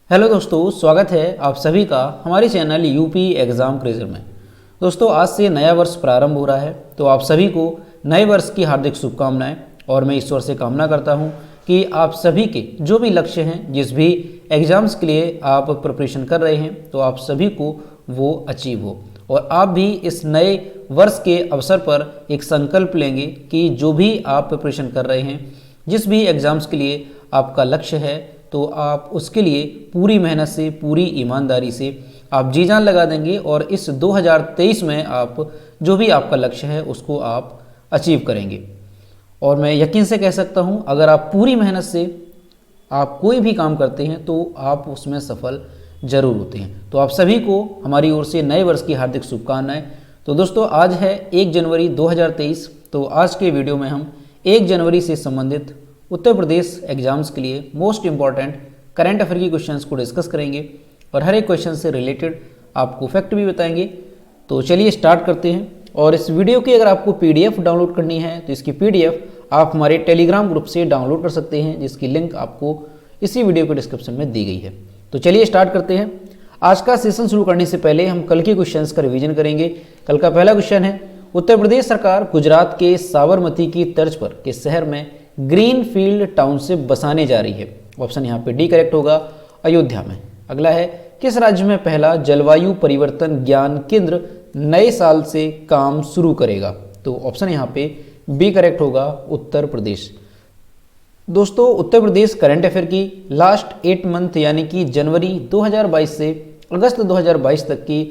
Hello दोस्तों, स्वागत है आप सभी का हमारे चैनल यूपी एग्ज़ाम क्रेजर में। दोस्तों, आज से नया वर्ष प्रारंभ हो रहा है, तो आप सभी को नए वर्ष की हार्दिक शुभकामनाएं। और मैं ईश्वर से कामना करता हूं कि आप सभी के जो भी लक्ष्य हैं, जिस भी एग्ज़ाम्स के लिए आप प्रिपरेशन कर रहे हैं, तो आप सभी को वो अचीव हो और आप भी इस नए वर्ष के अवसर पर एक संकल्प लेंगे कि जो भी आप प्रिपरेशन कर रहे हैं, जिस भी एग्ज़ाम्स के लिए आपका लक्ष्य है, तो आप उसके लिए पूरी मेहनत से, पूरी ईमानदारी से आप जी जान लगा देंगे और इस 2023 में आप जो भी आपका लक्ष्य है उसको आप अचीव करेंगे। और मैं यकीन से कह सकता हूं, अगर आप पूरी मेहनत से आप कोई भी काम करते हैं तो आप उसमें सफल जरूर होते हैं। तो आप सभी को हमारी ओर से नए वर्ष की हार्दिक शुभकामनाएं। तो दोस्तों, आज है 1 जनवरी 2023। तो आज के वीडियो में हम 1 जनवरी से संबंधित उत्तर प्रदेश एग्जाम्स के लिए मोस्ट इंपॉर्टेंट करंट अफेयर की क्वेश्चंस को डिस्कस करेंगे और हर एक क्वेश्चन से रिलेटेड आपको फैक्ट भी बताएंगे। तो चलिए स्टार्ट करते हैं। और इस वीडियो की अगर आपको पीडीएफ डाउनलोड करनी है तो इसकी पीडीएफ आप हमारे टेलीग्राम ग्रुप से डाउनलोड कर सकते हैं, जिसकी लिंक आपको इसी वीडियो के डिस्क्रिप्शन में दी गई है। तो चलिए स्टार्ट करते हैं। आज का सेशन शुरू करने से पहले हम कल के क्वेश्चंस का रिवीजन करेंगे। कल का पहला क्वेश्चन है, उत्तर प्रदेश सरकार गुजरात के साबरमती की तर्ज पर किस शहर में ग्रीन फील्ड टाउनशिप बसाने जा रही है? ऑप्शन यहाँ पे डी करेक्ट होगा, अयोध्या में। अगला है, किस राज्य में पहला जलवायु परिवर्तन ज्ञान केंद्र नए साल से काम शुरू करेगा? तो ऑप्शन यहाँ पे बी करेक्ट होगा, उत्तर प्रदेश। दोस्तों, उत्तर प्रदेश करंट अफेयर की लास्ट 8 मंथ यानी कि जनवरी 2022 से अगस्त 2022 तक की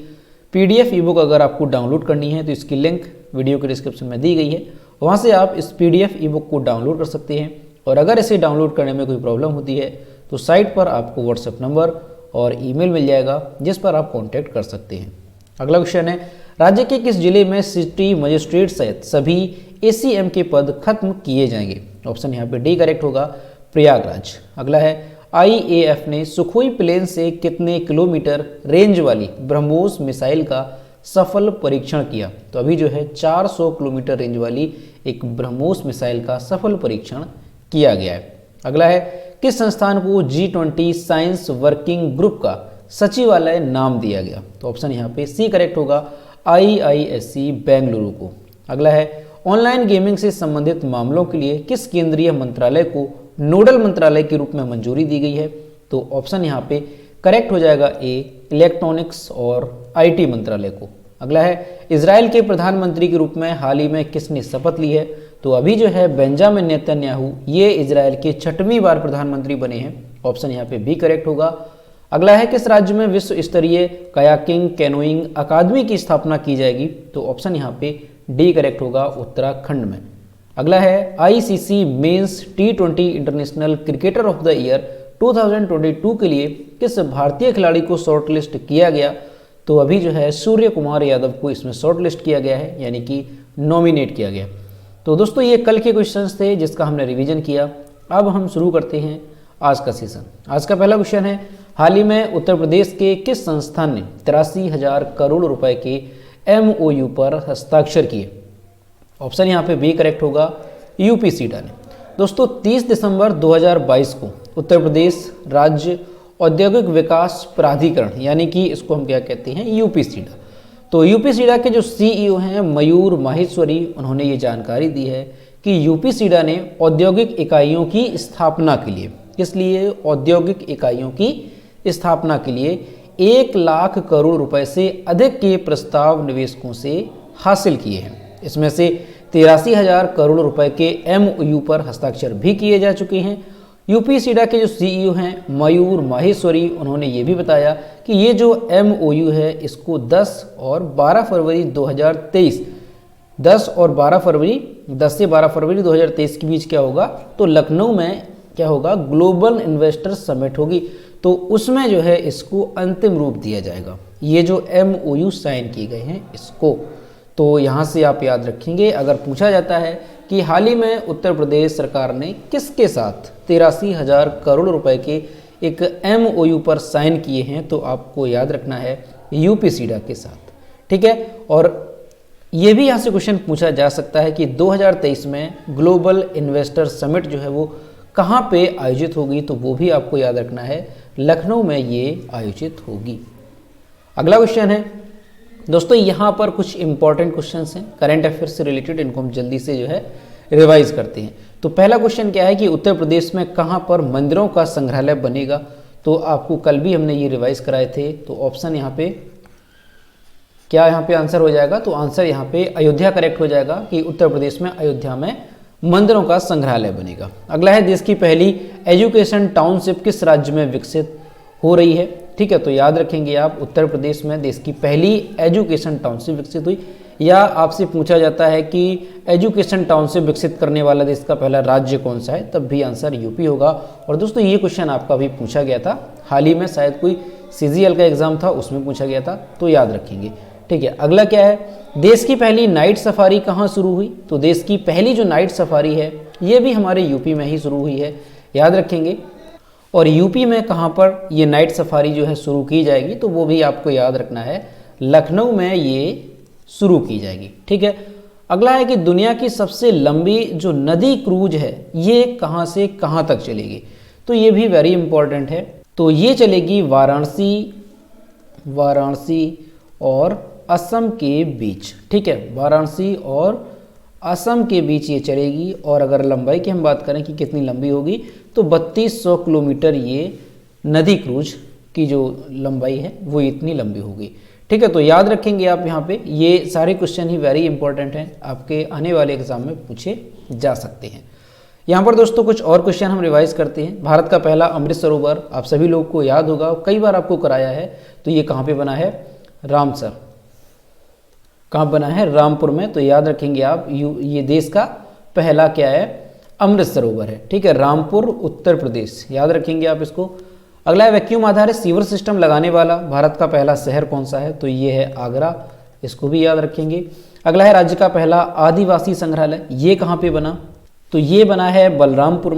पीडीएफ ई बुक अगर आपको डाउनलोड करनी है तो इसकी लिंक वीडियो के डिस्क्रिप्शन में दी गई है। वहाँ से आप इस पीडीएफ ई बुक को डाउनलोड कर सकते हैं। और अगर इसे डाउनलोड करने में कोई प्रॉब्लम होती है तो साइट पर आपको व्हाट्सएप नंबर और ईमेल मिल जाएगा, जिस पर आप कांटेक्ट कर सकते हैं। अगला क्वेश्चन है, राज्य के किस जिले में सिटी मजिस्ट्रेट सहित सभी एसीएम के पद खत्म किए जाएंगे? ऑप्शन यहाँ पे डी करेक्ट होगा, प्रयागराज। अगला है, आईएएफ ने सुखोई प्लेन से कितने किलोमीटर रेंज वाली ब्रह्मोस मिसाइल का सफल परीक्षण किया? तो अभी जो है 400 किलोमीटर रेंज वाली एक ब्रह्मोस मिसाइल का सफल परीक्षण किया गया है। अगला है, किस संस्थान को G20 साइंस वर्किंग ग्रुप का सचिवालय नाम दिया गया? तो ऑप्शन यहाँ पे सी करेक्ट होगा, IISc बेंगलुरु को। अगला है, ऑनलाइन गेमिंग से संबंधित मामलों के लिए किस केंद्रीय मंत्रालय को नोडल मंत्रालय के रूप में मंजूरी दी गई है? तो ऑप्शन यहाँ पे करेक्ट हो जाएगा ए, इलेक्ट्रॉनिक्स और आईटी मंत्रालय को। अगला है, इजराइल के प्रधानमंत्री के रूप में हाल ही में किसने शपथ ली है? तो अभी जो है बेंजामिन नेतन्याहू, ये इजराइल के 6वीं बार प्रधानमंत्री बने हैं। ऑप्शन यहाँ पे बी करेक्ट होगा। अगला है, किस राज्य में विश्व स्तरीय कयाकिंग कैनोइंग अकादमी की स्थापना की जाएगी? तो ऑप्शन यहाँ पे डी करेक्ट होगा, उत्तराखंड में। अगला है, ICC men's T20 international cricketer of the year 2022 के लिए किस भारतीय खिलाड़ी को शॉर्टलिस्ट किया गया? तो अभी जो है सूर्य कुमार यादव को इसमें शॉर्टलिस्ट किया गया है, यानी कि नॉमिनेट किया गया। तो दोस्तों, ये कल के क्वेश्चंस थे जिसका हमने रिवीजन किया। अब हम शुरू करते हैं आज का सेशन। आज का पहला क्वेश्चन है, हाल ही में उत्तर प्रदेश के किस संस्थान ने 83,000 करोड़ रुपए के MOU पर हस्ताक्षर किए? ऑप्शन यहाँ पे बी करेक्ट होगा, यूपीसीडा ने। दोस्तों, 30 दिसंबर 2022 को उत्तर प्रदेश राज्य औद्योगिक विकास प्राधिकरण, यानी कि इसको हम क्या कहते हैं, यूपीसीडा। तो यूपीसीडा के जो सीईओ हैं मयूर माहेश्वरी, उन्होंने ये जानकारी दी है कि यूपीसीडा ने औद्योगिक इकाइयों की स्थापना के लिए, इसलिए औद्योगिक इकाइयों की स्थापना के लिए 1 लाख करोड़ रुपए से अधिक के प्रस्ताव निवेशकों से हासिल किए हैं। इसमें से 83,000 करोड़ रुपए के MOU पर हस्ताक्षर भी किए जा चुके हैं। यूपीसीडा के जो सीईओ हैं मयूर माहेश्वरी, उन्होंने ये भी बताया कि ये जो MOU है इसको 10 और 12 फरवरी 2023 10 से 12 फरवरी 2023 के बीच क्या होगा, तो लखनऊ में क्या होगा, ग्लोबल इन्वेस्टर समिट होगी। तो उसमें जो है इसको अंतिम रूप दिया जाएगा, ये जो MOU साइन किए गए हैं इसको। तो यहाँ से आप याद रखेंगे, अगर पूछा जाता है कि हाल ही में उत्तर प्रदेश सरकार ने किसके साथ 83,000 करोड़ रुपए के एक MOU पर साइन किए हैं, तो आपको याद रखना है यूपीसीडा के साथ। ठीक है, और ये भी यहाँ से क्वेश्चन पूछा जा सकता है कि 2023 में ग्लोबल इन्वेस्टर समिट जो है वो कहाँ पे आयोजित होगी, तो वो भी आपको याद रखना है लखनऊ में ये आयोजित होगी। अगला क्वेश्चन है दोस्तों, यहाँ पर कुछ इंपॉर्टेंट क्वेश्चंस हैं करंट अफेयर से रिलेटेड, इनको हम जल्दी से जो है रिवाइज करते हैं। तो पहला क्वेश्चन क्या है कि उत्तर प्रदेश में कहाँ पर मंदिरों का संग्रहालय बनेगा। तो आपको कल भी हमने ये रिवाइज कराए थे। तो ऑप्शन यहाँ पे क्या यहाँ पे आंसर हो जाएगा, तो आंसर यहाँ पे अयोध्या करेक्ट हो जाएगा कि उत्तर प्रदेश में अयोध्या में मंदिरों का संग्रहालय बनेगा। अगला है देश की पहली एजुकेशन टाउनशिप किस राज्य में विकसित हो रही है। ठीक है, तो याद रखेंगे आप, उत्तर प्रदेश में देश की पहली एजुकेशन टाउनशिप विकसित हुई। या आपसे पूछा जाता है कि एजुकेशन टाउनशिप विकसित करने वाला देश का पहला राज्य कौन सा है, तब भी आंसर यूपी होगा। और दोस्तों ये क्वेश्चन आपका भी पूछा गया था हाल ही में, शायद कोई CGL का एग्जाम था उसमें पूछा गया था, तो याद रखेंगे। ठीक है, अगला क्या है, देश की पहली नाइट सफारी कहाँ शुरू हुई। तो देश की पहली जो नाइट सफारी है ये भी हमारे यूपी में ही शुरू हुई है, याद रखेंगे। और यूपी में कहाँ पर ये नाइट सफारी जो है शुरू की जाएगी, तो वो भी आपको याद रखना है, लखनऊ में ये शुरू की जाएगी। ठीक है, अगला है कि दुनिया की सबसे लंबी जो नदी क्रूज है ये कहाँ से कहाँ तक चलेगी। तो ये भी वेरी इंपॉर्टेंट है। तो ये चलेगी वाराणसी और असम के बीच। ठीक है, वाराणसी और असम के बीच ये चलेगी। और अगर लंबाई की हम बात करें कि कितनी लंबी होगी, तो 3200 किलोमीटर ये नदी क्रूज की जो लंबाई है वो इतनी लंबी होगी। ठीक है, तो याद रखेंगे आप यहाँ पे, ये सारे क्वेश्चन ही वेरी इंपॉर्टेंट हैं, आपके आने वाले एग्जाम में पूछे जा सकते हैं। यहाँ पर दोस्तों कुछ और क्वेश्चन हम रिवाइज करते हैं। भारत का पहला अमृत सरोवर आप सभी लोगों को याद होगा, कई बार आपको कराया है। तो ये कहाँ पे बना है, रामसर। कहाँ बना है, रामपुर में। तो याद रखेंगे आप, ये देश का पहला क्या है, अमृत सरोवर है। ठीक है, रामपुर उत्तर प्रदेश, याद रखेंगे आप इसको। अगला है वैक्यूम आधारित सीवर सिस्टम लगाने वाला भारत का पहला शहर कौन सा है। तो ये है आगरा, इसको भी याद रखेंगे। अगला है राज्य का पहला आदिवासी संग्रहालय, ये कहाँ पे बना। तो ये बना है बलरामपुर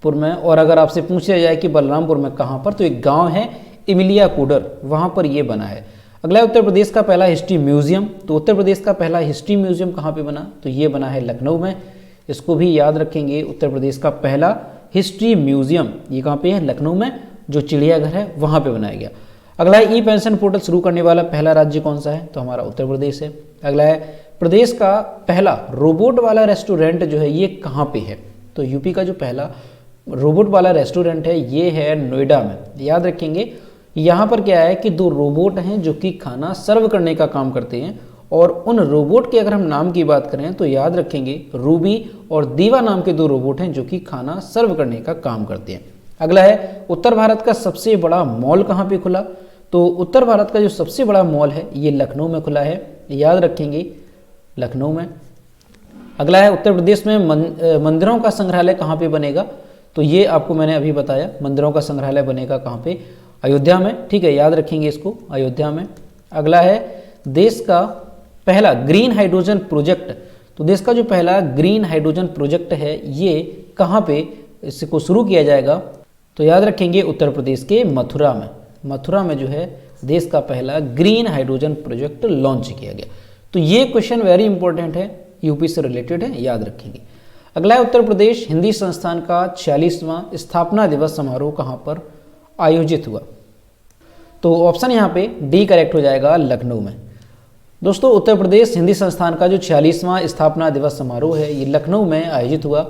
में। और अगर आपसे पूछा जाए कि बलरामपुर में कहाँ पर, तो एक गांव है इमिलिया कूडर, वहाँ पर ये बना है। अगला है उत्तर प्रदेश का पहला हिस्ट्री म्यूजियम। तो उत्तर प्रदेश का पहला हिस्ट्री म्यूजियम कहाँ पे बना, तो ये बना है लखनऊ में, इसको भी याद रखेंगे। उत्तर प्रदेश का पहला हिस्ट्री म्यूजियम ये कहाँ पे है, लखनऊ में, जो चिड़ियाघर है वहाँ पे बनाया गया। अगला है ई पेंशन पोर्टल शुरू करने वाला पहला राज्य कौन सा है, तो हमारा उत्तर प्रदेश है। अगला है प्रदेश का पहला रोबोट वाला रेस्टोरेंट जो है ये कहाँ पे है। तो यूपी का जो पहला रोबोट वाला रेस्टोरेंट है ये है नोएडा में, याद रखेंगे। यहाँ पर क्या है कि 2 रोबोट हैं जो कि खाना सर्व करने का काम करते हैं। और उन रोबोट के अगर हम नाम की बात करें तो याद रखेंगे रूबी और दीवा नाम के 2 रोबोट हैं जो कि खाना सर्व करने का काम करते हैं। अगला है उत्तर भारत का सबसे बड़ा मॉल कहाँ पे खुला। तो उत्तर भारत का जो सबसे बड़ा मॉल है ये लखनऊ में खुला है, याद रखेंगे, लखनऊ में। अगला है उत्तर प्रदेश में मंदिरों का संग्रहालय कहाँ पे बनेगा। तो ये आपको मैंने अभी बताया, मंदिरों का संग्रहालय बनेगा कहाँ पे, अयोध्या में। ठीक है, याद रखेंगे इसको, अयोध्या में। अगला है देश का पहला ग्रीन हाइड्रोजन प्रोजेक्ट। तो देश का जो पहला ग्रीन हाइड्रोजन प्रोजेक्ट है ये कहाँ पे इसको शुरू किया जाएगा। तो याद रखेंगे उत्तर प्रदेश के मथुरा में जो है देश का पहला ग्रीन हाइड्रोजन प्रोजेक्ट लॉन्च किया गया। तो ये क्वेश्चन वेरी इंपॉर्टेंट है, यूपी से रिलेटेड है, याद रखेंगे। अगला है उत्तर प्रदेश हिंदी संस्थान का 46वां स्थापना दिवस समारोह कहाँ पर आयोजित हुआ। तो ऑप्शन यहाँ पे डी करेक्ट हो जाएगा, लखनऊ में। दोस्तों उत्तर प्रदेश हिंदी संस्थान का जो 46वां स्थापना दिवस समारोह है ये लखनऊ में आयोजित हुआ।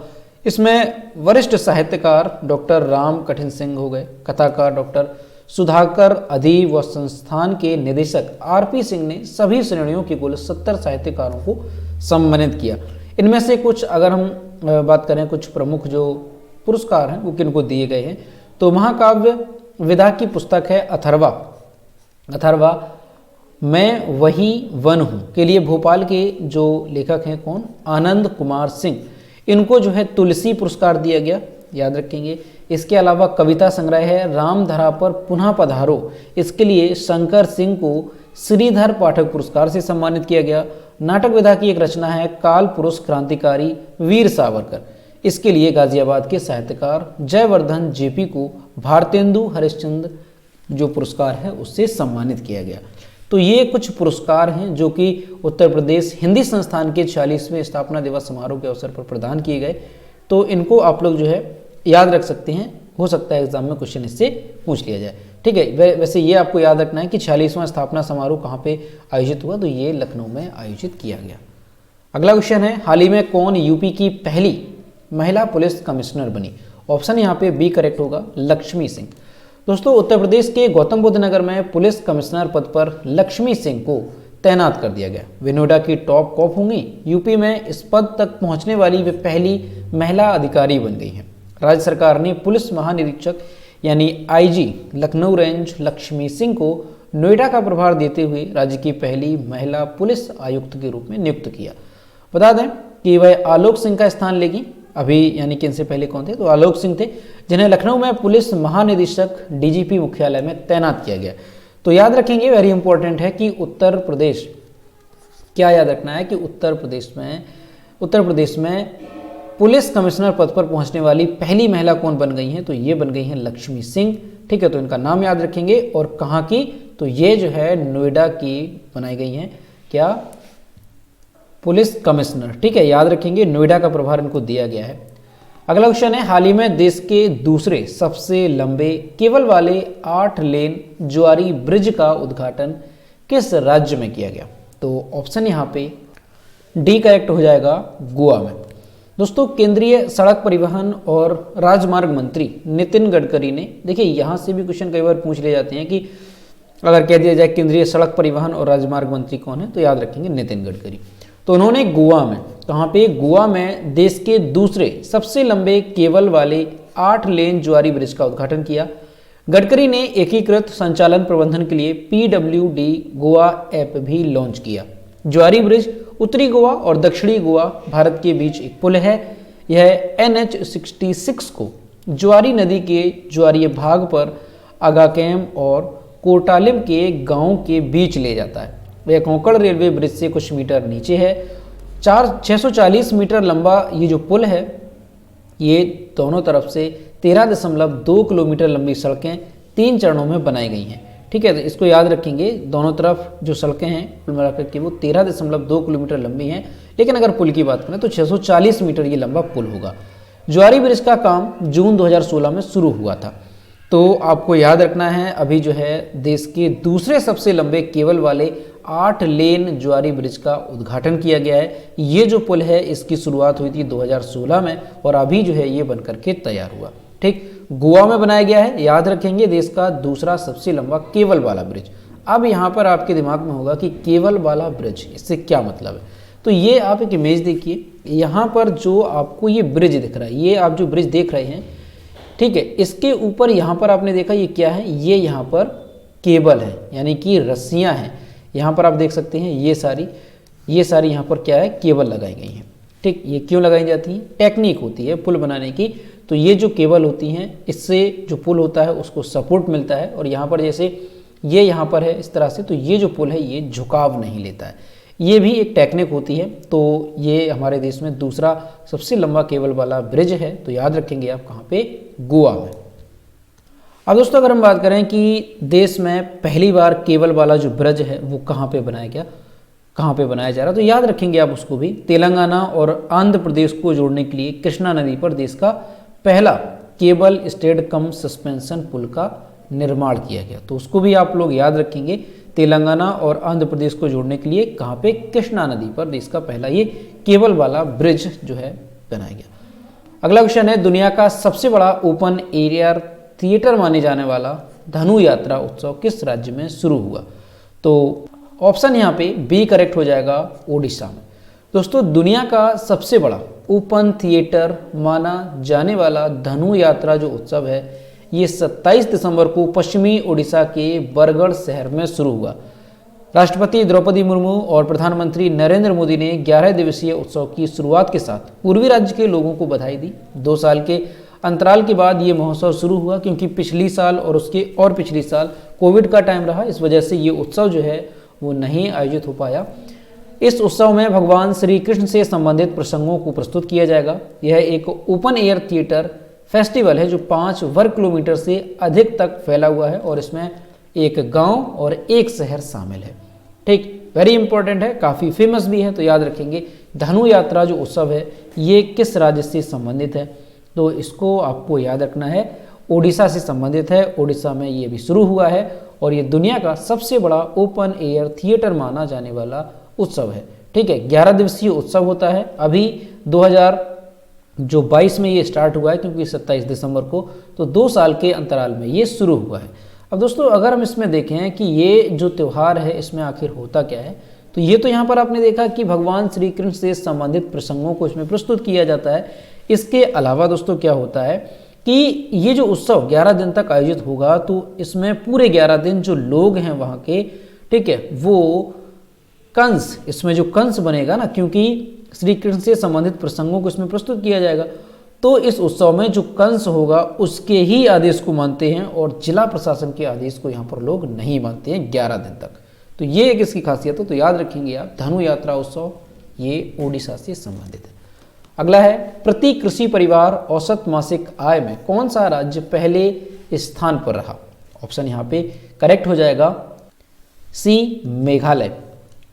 इसमें वरिष्ठ साहित्यकार डॉक्टर राम कठिन सिंह हो गए, कथाकार डॉक्टर सुधाकर अधि व संस्थान के निदेशक RP सिंह ने सभी श्रेणियों के कुल 70 साहित्यकारों को सम्मानित किया। इनमें से कुछ अगर हम बात करें, कुछ प्रमुख जो पुरस्कार हैं वो किनको दिए गए हैं। तो महाकाव्य विधा की पुस्तक है अथर्वा मैं वही वन हूँ के लिए भोपाल के जो लेखक हैं कौन, आनंद कुमार सिंह, इनको जो है तुलसी पुरस्कार दिया गया, याद रखेंगे। इसके अलावा कविता संग्रह है रामधरा पर पुनः पधारो, इसके लिए शंकर सिंह को श्रीधर पाठक पुरस्कार से सम्मानित किया गया। नाटक विधा की एक रचना है काल पुरुष क्रांतिकारी वीर सावरकर, इसके लिए गाजियाबाद के साहित्यकार जयवर्धन JP को भारतेंदु हरिश्चंद्र जो पुरस्कार है उससे सम्मानित किया गया। तो ये कुछ पुरस्कार हैं जो कि उत्तर प्रदेश हिंदी संस्थान के 46वें स्थापना दिवस समारोह के अवसर पर प्रदान किए गए। तो इनको आप लोग जो है याद रख सकते हैं हो सकता है एग्जाम में क्वेश्चन इससे पूछ लिया जाए। ठीक है, वैसे ये आपको याद रखना है कि 46वां स्थापना समारोह कहाँ पे आयोजित हुआ, तो ये लखनऊ में आयोजित किया गया। अगला क्वेश्चन है, हाल ही में कौन यूपी की पहली महिला पुलिस कमिश्नर बनी? ऑप्शन यहाँ पे बी करेक्ट होगा, लक्ष्मी सिंह। दोस्तों उत्तर प्रदेश के गौतम बुद्ध नगर में पुलिस कमिश्नर पद पर लक्ष्मी सिंह को तैनात कर दिया गया। वे नोएडा की टॉप कॉप होंगी। यूपी में इस पद तक पहुंचने वाली वे पहली महिला अधिकारी बन गई हैं। राज्य सरकार ने पुलिस महानिरीक्षक यानी आईजी लखनऊ रेंज लक्ष्मी सिंह को नोएडा का प्रभार देते हुए राज्य की पहली महिला पुलिस आयुक्त के रूप में नियुक्त किया। बता दें कि वह आलोक सिंह का स्थान लेगी। अभी यानी कि इनसे पहले कौन थे, तो आलोक सिंह थे, जिन्हें लखनऊ में पुलिस महानिदेशक डीजीपी मुख्यालय में तैनात किया गया। तो याद रखेंगे, वेरी इंपॉर्टेंट है कि उत्तर प्रदेश, क्या याद रखना है कि उत्तर प्रदेश में पुलिस कमिश्नर पद पर पहुंचने वाली पहली महिला कौन बन गई हैं, तो ये बन गई हैं लक्ष्मी सिंह। ठीक है, तो इनका नाम याद रखेंगे। और कहाँ की, तो ये जो है नोएडा की बनाई गई हैं, क्या, पुलिस कमिश्नर। ठीक है, याद रखेंगे, नोएडा का प्रभार इनको दिया गया है। अगला क्वेश्चन है, हाल ही में देश के दूसरे सबसे लंबे केबल वाले 8 लेन ज्वारी ब्रिज का उद्घाटन किस राज्य में किया गया? तो ऑप्शन यहाँ पे डी करेक्ट हो जाएगा, गोवा में। दोस्तों केंद्रीय सड़क परिवहन और राजमार्ग मंत्री नितिन गडकरी ने, देखिए यहाँ से भी क्वेश्चन कई बार पूछ लिए जाते हैं कि अगर कह दिया जाए केंद्रीय सड़क परिवहन और राजमार्ग मंत्री कौन है, तो याद रखेंगे नितिन गडकरी। तो उन्होंने गोवा में, कहाँ पे, गोवा में देश के दूसरे सबसे लंबे केबल वाले 8 लेन ज्वारी ब्रिज का उद्घाटन किया। गडकरी ने एकीकृत संचालन प्रबंधन के लिए PWD गोवा ऐप भी लॉन्च किया। ज्वारी ब्रिज उत्तरी गोवा और दक्षिणी गोवा भारत के बीच एक पुल है। यह NH66 को ज्वारी नदी के ज्वारीय भाग पर अगाकेम और कोटालिम के गांव के बीच ले जाता है। यह कोंकण रेलवे ब्रिज से कुछ मीटर नीचे है। 640 मीटर लंबा ये जो पुल है, ये दोनों तरफ से 13.2 किलोमीटर लंबी सड़कें 3 चरणों में बनाई गई हैं। ठीक है, तो इसको याद रखेंगे, दोनों तरफ जो सड़कें हैं कुल मिलाकर के वो 13.2 किलोमीटर लंबी हैं। लेकिन अगर पुल की बात करें तो 640 मीटर ये लंबा पुल होगा। ज्वारी ब्रिज का काम जून 2016 में शुरू हुआ था। तो आपको याद रखना है, अभी जो है देश के दूसरे सबसे लंबे केबल वाले 8 लेन ज्वारी ब्रिज का उद्घाटन किया गया है। ये जो पुल है इसकी शुरुआत हुई थी 2016 में और अभी जो है ये बनकर के तैयार हुआ। ठीक, गोवा में बनाया गया है, याद रखेंगे, देश का दूसरा सबसे लंबा केबल वाला ब्रिज। अब यहाँ पर आपके दिमाग में होगा कि केबल वाला ब्रिज, इससे क्या मतलब है? तो ये आप एक इमेज देखिए, यहाँ पर जो आपको ये ब्रिज दिख रहा है, ये आप जो ब्रिज देख रहे हैं, ठीक है, इसके ऊपर यहाँ पर आपने देखा ये क्या है, ये यहाँ पर केबल है, यानी कि रस्सियाँ हैं। यहाँ पर आप देख सकते हैं ये सारी यहाँ पर क्या है, केबल लगाई गई हैं। ठीक, ये क्यों लगाई जाती हैं? टेक्निक होती है पुल बनाने की। तो ये जो केबल होती हैं, इससे जो पुल होता है उसको सपोर्ट मिलता है। और यहाँ पर जैसे ये यहाँ पर है इस तरह से, तो ये जो पुल है ये झुकाव नहीं लेता है। ये भी एक टेक्निक होती है। तो ये हमारे देश में दूसरा सबसे लंबा केबल वाला ब्रिज है। तो याद रखेंगे आप कहाँ पे, गोवा में। अब दोस्तों अगर हम बात करें कि देश में पहली बार केबल वाला जो ब्रिज है वो कहाँ पे बनाया गया, कहाँ पे बनाया जा रहा है, तो याद रखेंगे आप उसको भी। तेलंगाना और आंध्र प्रदेश को जोड़ने के लिए कृष्णा नदी पर देश का पहला केबल स्टेड कम सस्पेंशन पुल का निर्माण किया गया। तो उसको भी आप लोग याद रखेंगे। तेलंगाना और आंध्र प्रदेश को जोड़ने के लिए कहाँ पे, कृष्णा नदी पर देश का पहला ये केबल वाला ब्रिज जो है बनाया गया। अगला क्वेश्चन है, दुनिया का सबसे बड़ा ओपन एयर थिएटर माने जाने वाला धनु यात्रा उत्सव किस राज्य में शुरू हुआ? तो ऑप्शन यहाँ पे बी करेक्ट हो जाएगा, ओडिशा में। दोस्तों दुनिया का सबसे बड़ा ओपन थिएटर माना जाने वाला धनु यात्रा जो उत्सव है, ये 27 दिसंबर को पश्चिमी ओडिशा के बरगढ़ शहर में शुरू हुआ। राष्ट्रपति द्रौपदी मुर्मू और प्रधानमंत्री नरेंद्र मोदी ने 11 दिवसीय उत्सव की शुरुआत के साथ पूर्वी राज्य के लोगों को बधाई दी। 2 साल के अंतराल के बाद ये महोत्सव शुरू हुआ, क्योंकि पिछली साल और उसके और पिछली साल कोविड का टाइम रहा। इस वजह से ये उत्सव जो है वो नहीं आयोजित हो पाया। इस उत्सव में भगवान श्री कृष्ण से संबंधित प्रसंगों को प्रस्तुत किया जाएगा। यह एक ओपन एयर थिएटर फेस्टिवल है जो 5 वर्ग किलोमीटर से अधिक तक फैला हुआ है और इसमें एक गांव और एक शहर शामिल है। ठीक, वेरी इंपॉर्टेंट है, काफ़ी फेमस भी है। तो याद रखेंगे धनु यात्रा जो उत्सव है ये किस राज्य से संबंधित है, तो इसको आपको याद रखना है, ओडिशा से संबंधित है। ओडिशा में ये भी शुरू हुआ है और ये दुनिया का सबसे बड़ा ओपन एयर थिएटर माना जाने वाला उत्सव है। ठीक है, 11 दिवसीय उत्सव होता है। अभी 2022 में ये स्टार्ट हुआ है क्योंकि 27 दिसंबर को, तो 2 साल के अंतराल में ये शुरू हुआ है। अब दोस्तों अगर हम इसमें देखें कि ये जो त्यौहार है इसमें आखिर होता क्या है, तो ये तो यहाँ पर आपने देखा कि भगवान श्री कृष्ण से संबंधित प्रसंगों को इसमें प्रस्तुत किया जाता है। इसके अलावा दोस्तों क्या होता है कि ये जो उत्सव 11 दिन तक आयोजित होगा, तो इसमें पूरे 11 दिन जो लोग हैं वहाँ के, ठीक है, वो कंस, इसमें जो कंस बनेगा ना, क्योंकि श्री कृष्ण से संबंधित प्रसंगों को इसमें प्रस्तुत किया जाएगा, तो इस उत्सव में जो कंस होगा उसके ही आदेश को मानते हैं और जिला प्रशासन के आदेश को यहाँ पर लोग नहीं मानते हैं 11 दिन तक। तो ये एक इसकी खासियत है। तो याद रखेंगे आप, धनु यात्रा उत्सव ये ओडिशा से संबंधित है। अगला है, प्रति कृषि परिवार औसत मासिक आय में कौन सा राज्य पहले स्थान पर रहा? ऑप्शन यहाँ पे करेक्ट हो जाएगा सी, मेघालय।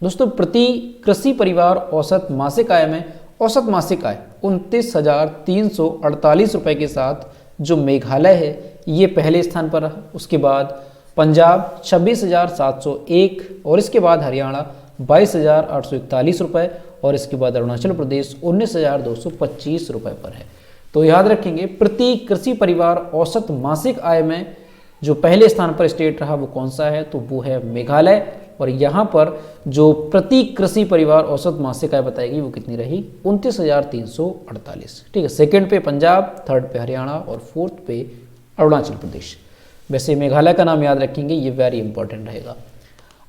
दोस्तों प्रति कृषि परिवार औसत मासिक आय में औसत मासिक आय 29,348 रुपये के साथ जो मेघालय है ये पहले स्थान पर रहा। उसके बाद पंजाब 26,701 और इसके बाद हरियाणा 22,841 रुपये और इसके बाद अरुणाचल प्रदेश 19,225 रुपये पर है। तो याद रखेंगे, प्रति कृषि परिवार औसत मासिक आय में जो पहले स्थान पर स्टेट रहा वो कौन सा है, तो वो है मेघालय। और यहाँ पर जो प्रति कृषि परिवार औसत मासिक आय बताएगी वो कितनी रही, 29,348। ठीक है, सेकंड पे पंजाब, थर्ड पे हरियाणा और फोर्थ पे अरुणाचल प्रदेश। वैसे मेघालय का नाम याद रखेंगे, ये वेरी इंपॉर्टेंट रहेगा।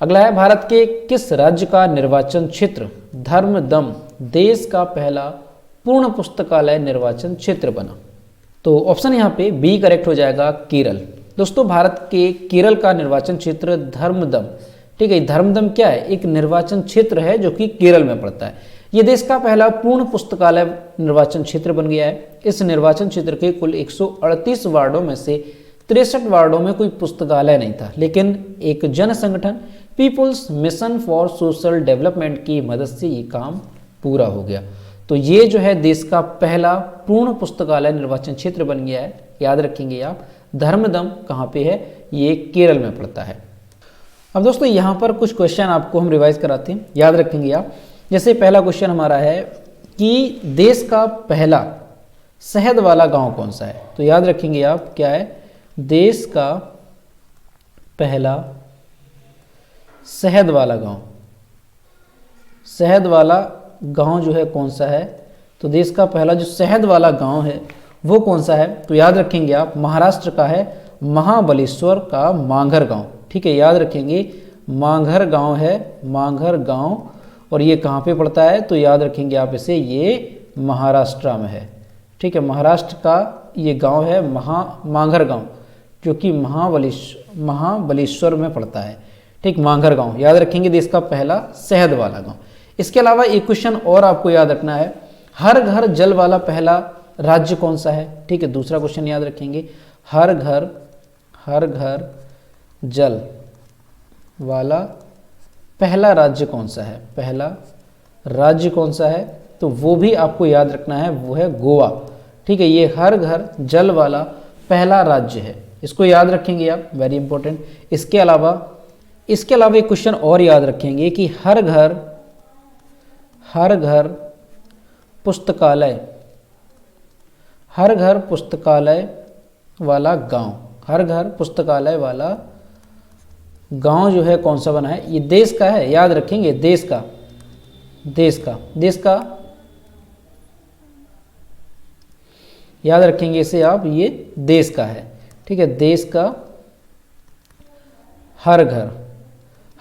अगला है, भारत के किस राज्य का निर्वाचन क्षेत्र धर्मदम देश का पहला पूर्ण पुस्तकालय निर्वाचन क्षेत्र बना? तो ऑप्शन यहाँ पे बी करेक्ट हो जाएगा, केरल। दोस्तों भारत के केरल का निर्वाचन क्षेत्र धर्मदम, ठीक है, धर्मदम क्या है, एक निर्वाचन क्षेत्र है जो कि केरल में पड़ता है। ये देश का पहला पूर्ण पुस्तकालय निर्वाचन क्षेत्र बन गया है। इस निर्वाचन क्षेत्र के कुल 138 वार्डों में से 63 वार्डों में कोई पुस्तकालय नहीं था, लेकिन एक जन संगठन people's mission for social development की मदद से ये काम पूरा हो गया। तो ये जो है देश का पहला पूर्ण पुस्तकालय निर्वाचन क्षेत्र बन गया है। याद रखेंगे आप, धर्मदम कहाँ पे है, ये केरल में पड़ता है। अब दोस्तों यहाँ पर कुछ क्वेश्चन आपको हम रिवाइज कराते हैं, याद रखेंगे आप। जैसे पहला क्वेश्चन हमारा है कि देश का पहला शहद वाला गांव कौन सा है? तो याद रखेंगे आप, क्या है, देश का पहला शहद वाला गांव, शहद वाला गांव जो है कौन सा है? तो देश का पहला जो शहद वाला गांव है वो कौन सा है? तो याद रखेंगे आप, महाराष्ट्र का है महाबलेश्वर का मांघर गांव। ठीक है, याद रखेंगे, मांघर गांव है, मांघर गांव, और ये कहाँ पे पड़ता है? तो याद रखेंगे आप इसे, ये महाराष्ट्र में है। ठीक है, महाराष्ट्र का ये गांव है मांघर गांव, जो कि महाबलेश्वर में पड़ता है। ठीक, मांघर गांव याद रखेंगे, देश का पहला शहद वाला गांव। इसके अलावा एक क्वेश्चन और आपको याद रखना है, हर घर जल वाला पहला राज्य कौन सा है? ठीक है, दूसरा क्वेश्चन याद रखेंगे, हर घर जल वाला पहला राज्य कौन सा है? पहला राज्य कौन सा है? तो वो भी आपको याद रखना है, वो है गोवा। ठीक है, ये हर घर जल वाला पहला राज्य है, इसको याद रखेंगे आप, वेरी इंपॉर्टेंट। इसके अलावा एक क्वेश्चन और याद रखेंगे कि हर घर पुस्तकालय वाला गांव, हर घर पुस्तकालय वाला गांव जो है कौन सा बना है? ये देश का है, याद रखेंगे, देश का याद रखेंगे इसे आप, ये देश का है। ठीक है, देश का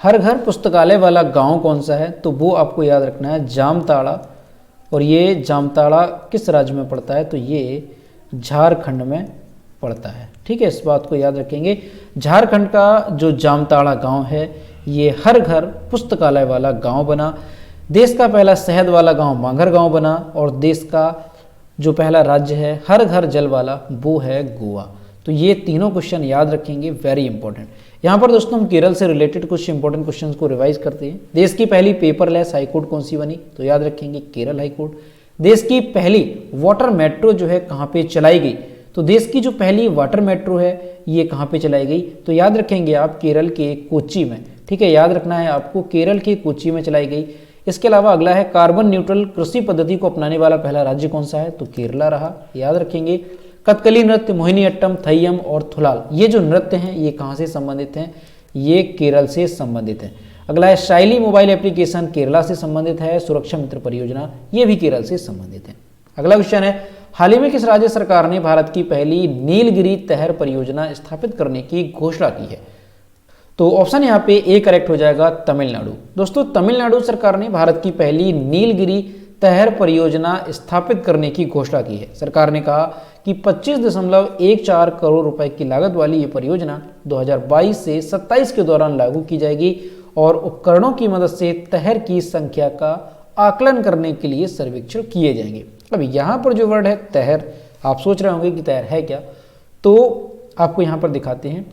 हर घर पुस्तकालय वाला गांव कौन सा है? तो वो आपको याद रखना है, जामताड़ा। और ये जामताड़ा किस राज्य में पड़ता है? तो ये झारखंड में पड़ता है। ठीक है, इस बात को याद रखेंगे, झारखंड का जो जामताड़ा गांव है ये हर घर पुस्तकालय वाला गांव बना। देश का पहला शहद वाला गांव मांघर गांव बना, और देश का जो पहला राज्य है हर घर जल वाला वो है गोवा। तो ये तीनों क्वेश्चन याद रखेंगे, वेरी इंपॉर्टेंट। यहाँ पर दोस्तों हम केरल से रिलेटेड कुछ इंपॉर्टेंट क्वेश्चंस को रिवाइज करते हैं। देश की पहली पेपरलेस हाईकोर्ट कौन सी बनी? तो याद रखेंगे, केरल हाईकोर्ट। देश की पहली वाटर मेट्रो जो है कहाँ पे चलाई गई? तो देश की जो पहली वाटर मेट्रो है ये कहाँ पे चलाई गई, तो याद रखेंगे आप केरल के कोच्चि में। ठीक है, याद रखना है आपको, केरल के कोच्चि में चलाई गई। इसके अलावा अगला है कार्बन न्यूट्रल कृषि पद्धति को अपनाने वाला पहला राज्य कौन सा है, तो केरला रहा, याद रखेंगे। कथकली नृत्य, मोहिनीअट्टम, थय्यम और थुलाल, ये जो नृत्य हैं ये कहाँ से संबंधित हैं, ये केरल से संबंधित हैं। अगला है शाइली मोबाइल एप्लीकेशन, केरला से संबंधित है। सुरक्षा मित्र परियोजना, ये भी केरल से संबंधित है। अगला क्वेश्चन है, हाल ही में किस राज्य सरकार ने भारत की पहली नीलगिरी तहर परियोजना स्थापित करने की घोषणा की है, तो ऑप्शन यहाँ पे ए करेक्ट हो जाएगा, तमिलनाडु। दोस्तों तमिलनाडु सरकार ने भारत की पहली नीलगिरी तहर परियोजना स्थापित करने की घोषणा की है। सरकार ने कहा कि 25.14 करोड़ रुपए की लागत वाली ये परियोजना 2022 से 27 के दौरान लागू की जाएगी और उपकरणों की मदद से तहर की संख्या का आकलन करने के लिए सर्वेक्षण किए जाएंगे। अब यहाँ पर जो वर्ड है तहर, आप सोच रहे होंगे कि तहर है क्या, तो आपको यहाँ पर दिखाते हैं।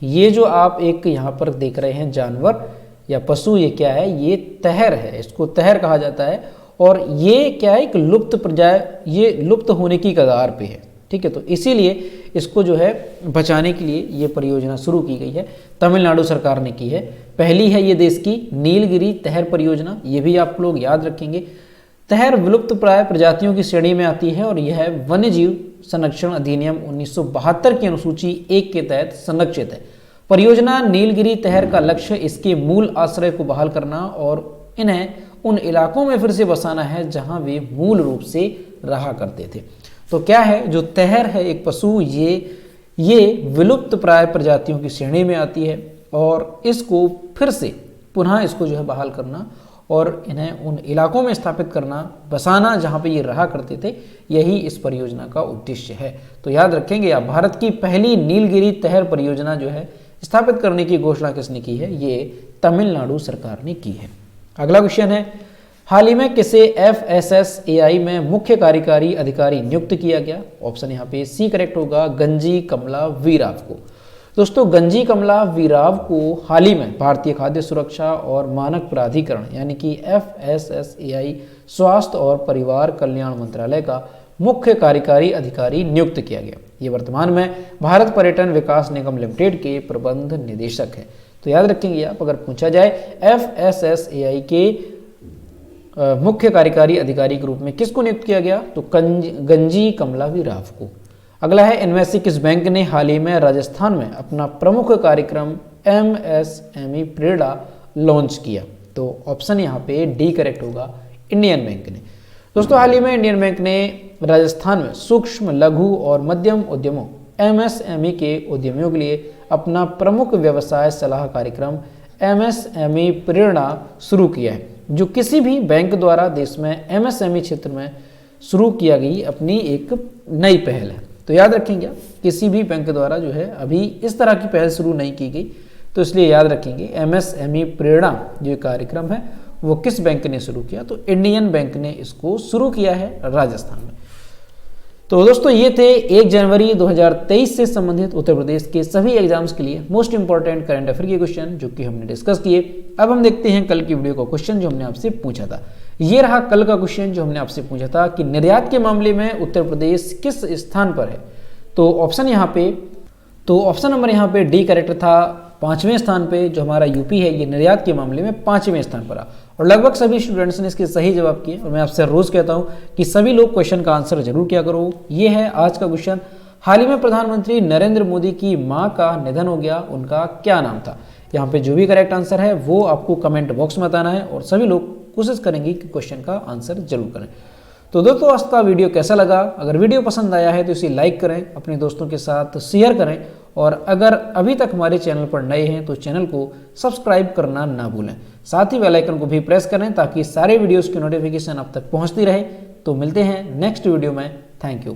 ये जो आप एक यहाँ पर देख रहे हैं जानवर या पशु, ये क्या है, ये तहर है, इसको तहर कहा जाता है। और ये क्या है, एक लुप्त प्रजाति, ये लुप्त होने की कगार पे है। ठीक है, तो इसीलिए इसको जो है बचाने के लिए ये परियोजना शुरू की गई है, तमिलनाडु सरकार ने की है। पहली है ये देश की नीलगिरी तहर परियोजना, ये भी आप लोग याद रखेंगे। तहर विलुप्त प्राय प्रजातियों की श्रेणी में आती है और यह वन्यजीव संरक्षण अधिनियम 1972 की अनुसूची 1 के तहत संरक्षित है। परियोजना नीलगिरी तहर का लक्ष्य इसके मूल आश्रय को बहाल करना और इन्हें उन इलाकों में फिर से बसाना है जहां वे मूल रूप से रहा करते थे। तो क्या है, जो तहर है एक पशु, ये विलुप्त प्राय प्रजातियों की श्रेणी में आती है और इसको फिर से पुनः इसको जो है बहाल करना और इन्हें उन इलाकों में स्थापित करना, बसाना जहां पे ये रहा करते थे, यही इस परियोजना का उद्देश्य है। तो याद रखेंगे आप, भारत की पहली नीलगिरी तहर परियोजना जो है स्थापित करने की घोषणा किसने की है, ये तमिलनाडु सरकार ने की है। अगला क्वेश्चन है, हाल ही में किसे FSSAI में मुख्य कार्यकारी अधिकारी नियुक्त किया गया, ऑप्शन यहाँ पे सी करेक्ट होगा, गंजी कमला वीराव को। दोस्तों गंजी कमला वीराव को हाल ही में भारतीय खाद्य सुरक्षा और मानक प्राधिकरण यानी कि FSSAI स्वास्थ्य और परिवार कल्याण मंत्रालय का मुख्य कार्यकारी अधिकारी नियुक्त किया गया। ये वर्तमान में भारत पर्यटन विकास निगम लिमिटेड के प्रबंध निदेशक हैं। तो याद रखेंगे आप, अगर पूछा जाए FSSAI के मुख्य कार्यकारी अधिकारी के रूप में किसको नियुक्त किया गया, तो गंजी कमला वीराव को। अगला है, इनमें से किस बैंक ने हाल ही में राजस्थान में अपना प्रमुख कार्यक्रम MSME प्रेरणा लॉन्च किया, तो ऑप्शन यहाँ पे डी करेक्ट होगा, इंडियन बैंक ने। दोस्तों हाल ही में इंडियन बैंक ने राजस्थान में सूक्ष्म लघु और मध्यम उद्यमों MSME के उद्यमियों के लिए अपना प्रमुख व्यवसाय सलाह कार्यक्रम MSME प्रेरणा शुरू किया है, जो किसी भी बैंक द्वारा देश में MSME क्षेत्र में शुरू किया गई अपनी एक नई पहल है। तो याद रखेंगे आप, किसी भी बैंक द्वारा जो है अभी इस तरह की पहल शुरू नहीं की गई, तो इसलिए याद रखेंगे MSME प्रेरणा जो कार्यक्रम है वो किस बैंक ने शुरू किया, तो इंडियन बैंक ने इसको शुरू किया है राजस्थान में। तो दोस्तों ये थे 1 जनवरी 2023 से संबंधित उत्तर प्रदेश के सभी एग्जाम्स के लिए मोस्ट इंपॉर्टेंट करंट अफेयर के क्वेश्चन जो कि हमने डिस्कस किए। अब हम देखते हैं कल की वीडियो का क्वेश्चन जो हमने आपसे पूछा था। ये रहा कल का क्वेश्चन जो हमने आपसे पूछा था कि निर्यात के मामले में उत्तर प्रदेश किस स्थान पर है, तो ऑप्शन नंबर यहाँ पे डी करेक्ट था। 5वें स्थान पे जो हमारा यूपी है ये निर्यात के मामले में 5वें स्थान पर आ, और लगभग सभी स्टूडेंट्स ने इसके सही जवाब किए। और मैं आपसे रोज कहता हूँ कि सभी लोग क्वेश्चन का आंसर जरूर किया करो। ये है आज का क्वेश्चन, हाल ही में प्रधानमंत्री नरेंद्र मोदी की माँ का निधन हो गया, उनका क्या नाम था। यहाँ पे जो भी करेक्ट आंसर है वो आपको कमेंट बॉक्स में बताना है और सभी लोग कोशिश करेंगे कि क्वेश्चन का आंसर जरूर करें। तो दोस्तों आज का वीडियो कैसा लगा, अगर वीडियो पसंद आया है तो इसे लाइक करें, अपने दोस्तों के साथ शेयर करें और अगर अभी तक हमारे चैनल पर नए हैं तो चैनल को सब्सक्राइब करना ना भूलें। साथ ही बेल आइकन को भी प्रेस करें ताकि सारे वीडियोस की नोटिफिकेशन आप तक पहुंचती रहे। तो मिलते हैं नेक्स्ट वीडियो में। Thank you.